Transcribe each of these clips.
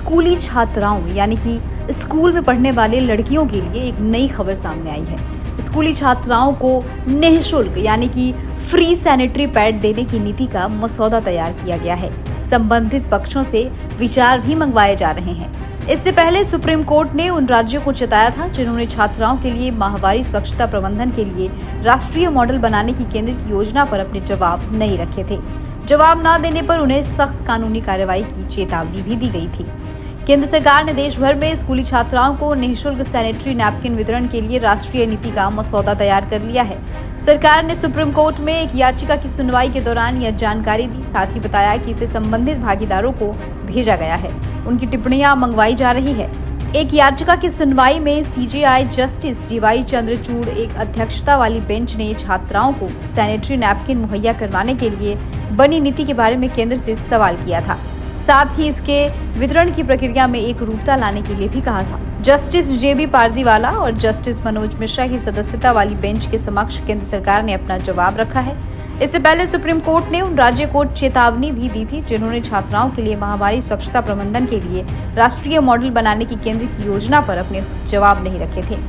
स्कूली छात्राओं यानी कि स्कूल में पढ़ने वाले लड़कियों के लिए एक नई खबर सामने आई है। स्कूली छात्राओं को निःशुल्क यानी कि फ्री सैनिटरी पैड देने की नीति का मसौदा तैयार किया गया है। संबंधित पक्षों से विचार भी मंगवाए जा रहे हैं। इससे पहले सुप्रीम कोर्ट ने उन राज्यों को चेताया था जिन्होंने छात्राओं के लिए माहवारी स्वच्छता प्रबंधन के लिए राष्ट्रीय मॉडल बनाने की केंद्र की योजना पर अपने जवाब नहीं रखे थे। जवाब न देने पर उन्हें सख्त कानूनी कार्रवाई की चेतावनी भी दी गई थी। केंद्र सरकार ने देश भर में स्कूली छात्राओं को निःशुल्क सैनिटरी नैपकिन वितरण के लिए राष्ट्रीय नीति का मसौदा तैयार कर लिया है। सरकार ने सुप्रीम कोर्ट में एक याचिका की सुनवाई के दौरान यह जानकारी दी। साथ ही बताया कि इसे संबंधित भागीदारों को भेजा गया है, उनकी टिप्पणियां मंगवाई जा रही है। एक याचिका की सुनवाई में सीजेआई जस्टिस डीवाई चंद्रचूड़ एक अध्यक्षता वाली बेंच ने छात्राओं को सैनिटरी नैपकिन मुहैया करवाने के लिए बनी नीति के बारे में केंद्र से सवाल किया था। साथ ही इसके वितरण की प्रक्रिया में एक रूपता लाने के लिए भी कहा था। जस्टिस जेबी पारदीवाला और जस्टिस मनोज मिश्रा की सदस्यता वाली बेंच के समक्ष केंद्र सरकार ने अपना जवाब रखा है। इससे पहले सुप्रीम कोर्ट ने उन राज्यों को चेतावनी भी दी थी जिन्होंने छात्राओं के लिए महामारी स्वच्छता प्रबंधन के लिए राष्ट्रीय मॉडल बनाने की केंद्र की योजना पर अपने जवाब नहीं रखे थे।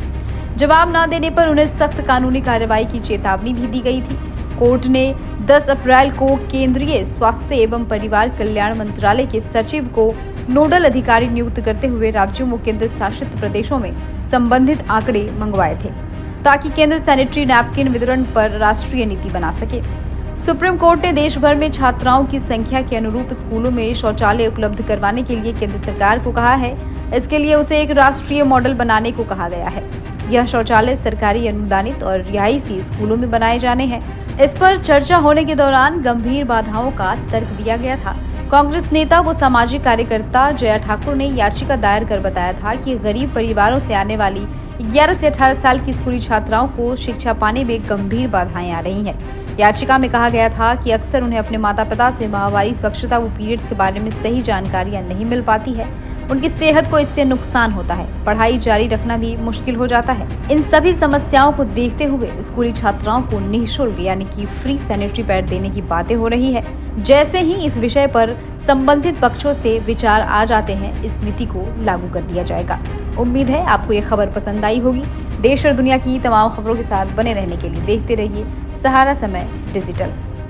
जवाब न देने पर उन्हें सख्त कानूनी कार्रवाई की चेतावनी भी दी गई थी। कोर्ट ने 10 अप्रैल को केंद्रीय स्वास्थ्य एवं परिवार कल्याण मंत्रालय के सचिव को नोडल अधिकारी नियुक्त करते हुए राज्यों व केंद्र शासित प्रदेशों में संबंधित आंकड़े मंगवाए थे ताकि केंद्र सैनिटरी नैपकिन वितरण पर राष्ट्रीय नीति बना सके। सुप्रीम कोर्ट ने देश भर में छात्राओं की संख्या के अनुरूप स्कूलों में शौचालय उपलब्ध करवाने के लिए केंद्र सरकार को कहा है। इसके लिए उसे एक राष्ट्रीय मॉडल बनाने को कहा गया है। यह शौचालय सरकारी अनुदानित और रिहायशी स्कूलों में बनाए जाने हैं। इस पर चर्चा होने के दौरान गंभीर बाधाओं का तर्क दिया गया था। कांग्रेस नेता व सामाजिक कार्यकर्ता जया ठाकुर ने याचिका दायर कर बताया था कि गरीब परिवारों से आने वाली 11 से 18 साल की स्कूली छात्राओं को शिक्षा पाने में गंभीर बाधाएं आ रही हैं। याचिका में कहा गया था कि अक्सर उन्हें अपने माता पिता से माहवारी स्वच्छता व पीरियड्स के बारे में सही जानकारियां नहीं मिल पाती है। उनकी सेहत को इससे नुकसान होता है, पढ़ाई जारी रखना भी मुश्किल हो जाता है। इन सभी समस्याओं को देखते हुए स्कूली छात्राओं को निःशुल्क यानी कि फ्री सैनिटरी पैड देने की बातें हो रही है। जैसे ही इस विषय पर संबंधित पक्षों से विचार आ जाते हैं, इस नीति को लागू कर दिया जाएगा। उम्मीद है आपको ये खबर पसंद आई होगी। देश और दुनिया की तमाम खबरों के साथ बने रहने के लिए देखते रहिए सहारा समय डिजिटल।